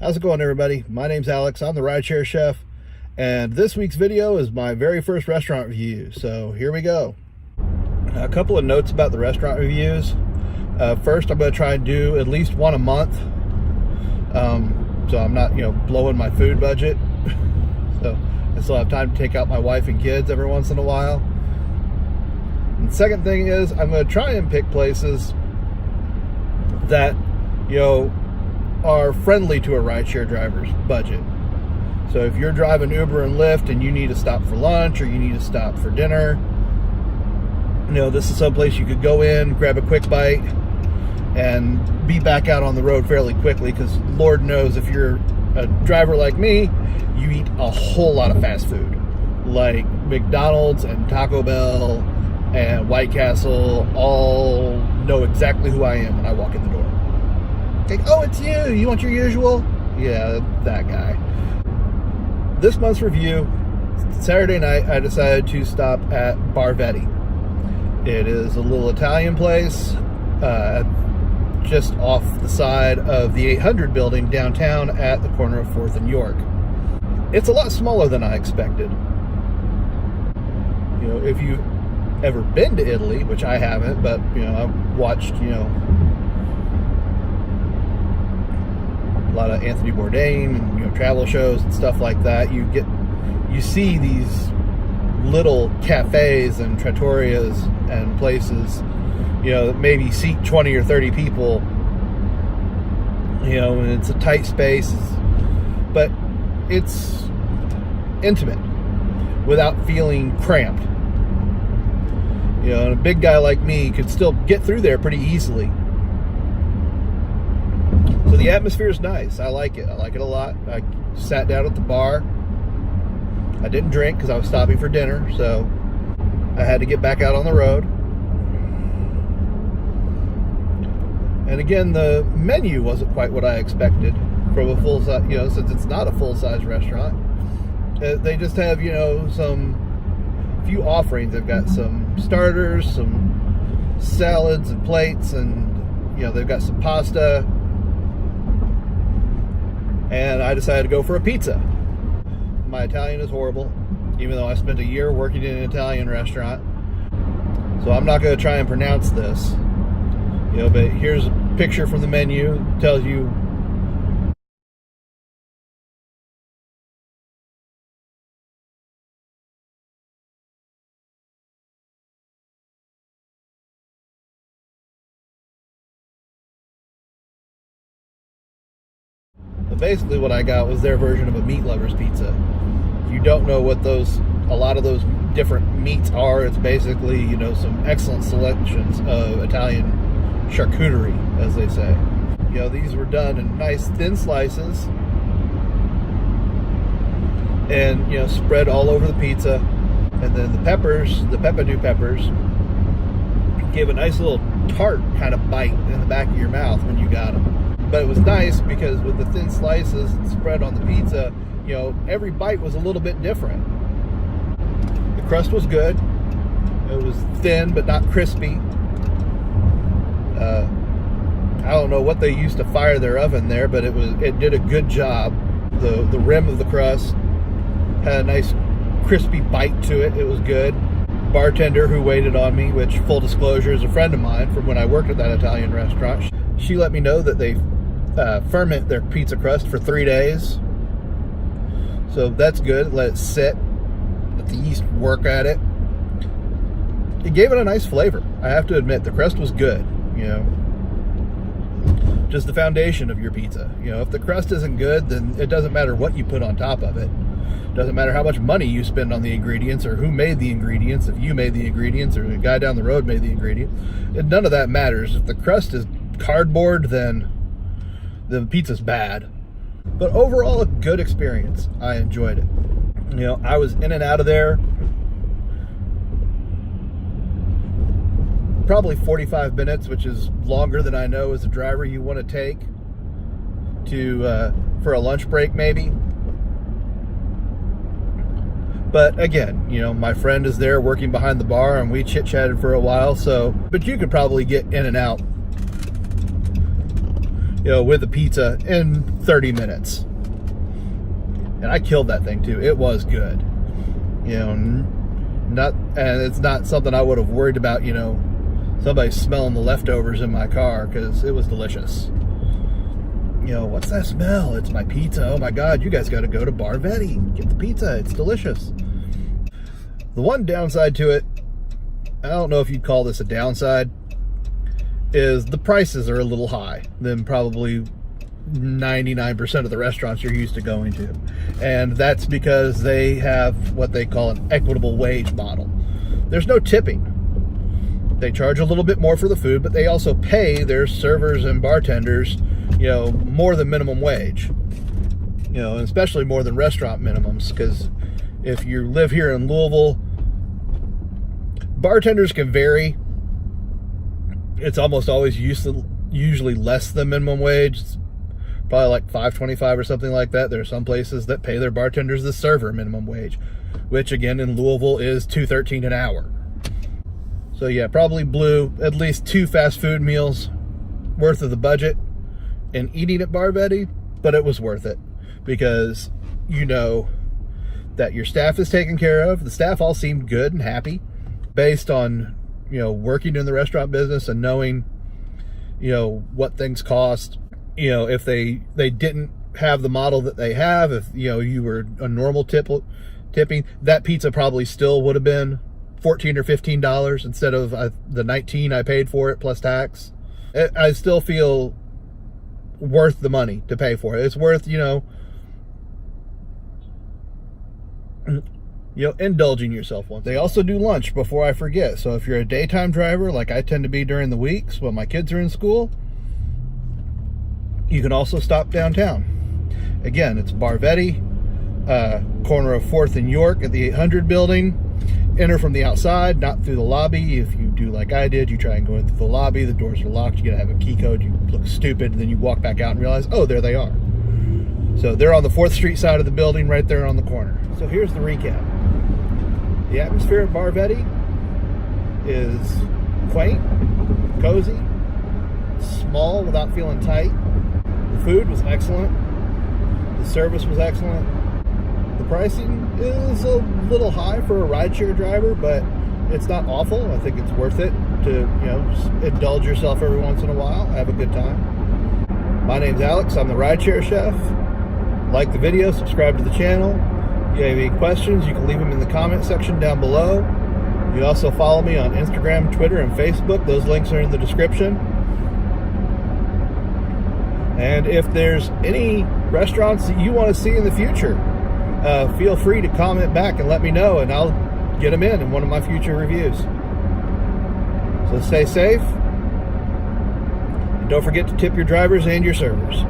How's it going, everybody? My name's Alex. I'm the Rideshare chef, and this week's video is my very first restaurant review. So here we go. A couple of notes about the restaurant reviews. First, I'm going to try and do at least one a month, so I'm not, blowing my food budget. So I still have time to take out my wife and kids every once in a while. And the second thing is, I'm going to try and pick places that, are friendly to a rideshare driver's budget. So if you're driving Uber and Lyft and you need to stop for lunch or you need to stop for dinner, this is someplace you could go in, grab a quick bite, and be back out on the road fairly quickly, because Lord knows if you're a driver like me, you eat a whole lot of fast food. Like McDonald's and Taco Bell and White Castle all know exactly who I am when I walk in the door. Like, oh, it's you. You want your usual? Yeah, that guy. This month's review, Saturday night, I decided to stop at Vetti. It is a little Italian place just off the side of the 800 building downtown at the corner of 4th and York. It's a lot smaller than I expected. If you've ever been to Italy, which I haven't, but, I've watched, a lot of Anthony Bourdain and travel shows and stuff like that. You see these little cafes and trattorias and places, that maybe seat 20 or 30 people, and it's a tight space, but it's intimate without feeling cramped. And a big guy like me could still get through there pretty easily. So the atmosphere is nice. I like it. I like it a lot. I sat down at the bar. I didn't drink because I was stopping for dinner, so I had to get back out on the road. And again, the menu wasn't quite what I expected from a full-size, since it's not a full-size restaurant. They just have, some few offerings. They've got some starters, some salads and plates, and, they've got some pasta. And I decided to go for a pizza. My Italian is horrible, even though I spent a year working in an Italian restaurant. So I'm not going to try and pronounce this. But here's a picture from the menu. It tells you basically what I got was their version of a meat lover's pizza. If you don't know what a lot of those different meats are, it's basically, some excellent selections of Italian charcuterie, as they say. These were done in nice thin slices and, spread all over the pizza. And then the peppers, the peppadew peppers, give a nice little tart kind of bite in the back of your mouth when you got them. But it was nice because with the thin slices spread on the pizza, every bite was a little bit different. The crust was good. It was thin but not crispy. I don't know what they used to fire their oven there, but it did a good job. The rim of the crust had a nice crispy bite to it. It was good. Bartender who waited on me, which, full disclosure, is a friend of mine from when I worked at that Italian restaurant, she let me know that they ferment their pizza crust for 3 days. So that's good. Let it sit. Let the yeast work at it. It gave it a nice flavor. I have to admit, the crust was good. Just the foundation of your pizza. If the crust isn't good, then it doesn't matter what you put on top of it. Doesn't matter how much money you spend on the ingredients or who made the ingredients, if you made the ingredients or the guy down the road made the ingredients. None of that matters. If the crust is cardboard, then the pizza's bad. But overall, a good experience. I enjoyed it. I was in and out of there probably 45 minutes, which is longer than I know as a driver you want to take for a lunch break maybe. But again, my friend is there working behind the bar and we chit-chatted for a while, but you could probably get in and out with a pizza in 30 minutes. And I killed that thing too. It was good. And it's not something I would have worried about, somebody smelling the leftovers in my car, because it was delicious. What's that smell? It's my pizza. Oh my God, you guys got to go to Bar Vetti. Get the pizza. It's delicious. The one downside to it, I don't know if you'd call this a downside, is the prices are a little high than probably 99% of the restaurants you're used to going to. And that's because they have what they call an equitable wage model. There's no tipping. They charge a little bit more for the food, but they also pay their servers and bartenders, more than minimum wage, and especially more than restaurant minimums. Because if you live here in Louisville, bartenders can vary. It's almost always usually less than minimum wage. It's probably like $5.25 or something like that. There are some places that pay their bartenders the server minimum wage, which again in Louisville is $2.13 an hour. So yeah, probably blew at least 2 fast food meals worth of the budget in eating at Bar Vetti, but it was worth it, because that your staff is taken care of. The staff all seemed good and happy, based on working in the restaurant business and knowing what things cost. If they didn't have the model that they have, if you were a normal tipping, that pizza probably still would have been $14 or $15 instead of the $19 I paid for it plus tax. I still feel worth the money to pay for it. It's worth indulging yourself once. They also do lunch, before I forget. So if you're a daytime driver, like I tend to be during the weeks when my kids are in school, you can also stop downtown. Again, it's Bar Vetti, corner of 4th and York at the 800 building. Enter from the outside, not through the lobby. If you do like I did, you try and go in through the lobby, the doors are locked, you gotta have a key code, you look stupid, and then you walk back out and realize, oh, there they are. So they're on the 4th Street side of the building, right there on the corner. So here's the recap. The atmosphere at Bar Vetti is quaint, cozy, small without feeling tight. The food was excellent. The service was excellent. The pricing is a little high for a rideshare driver, but it's not awful. I think it's worth it to, just indulge yourself every once in a while, have a good time. My name's Alex. I'm the Rideshare Chef. Like the video, subscribe to the channel. If you have any questions, you can leave them in the comment section down below. You also follow me on Instagram, Twitter, and Facebook. Those links are in the description. And if there's any restaurants that you want to see in the future, feel free to comment back and let me know, and I'll get them in one of my future reviews. So stay safe, and don't forget to tip your drivers and your servers.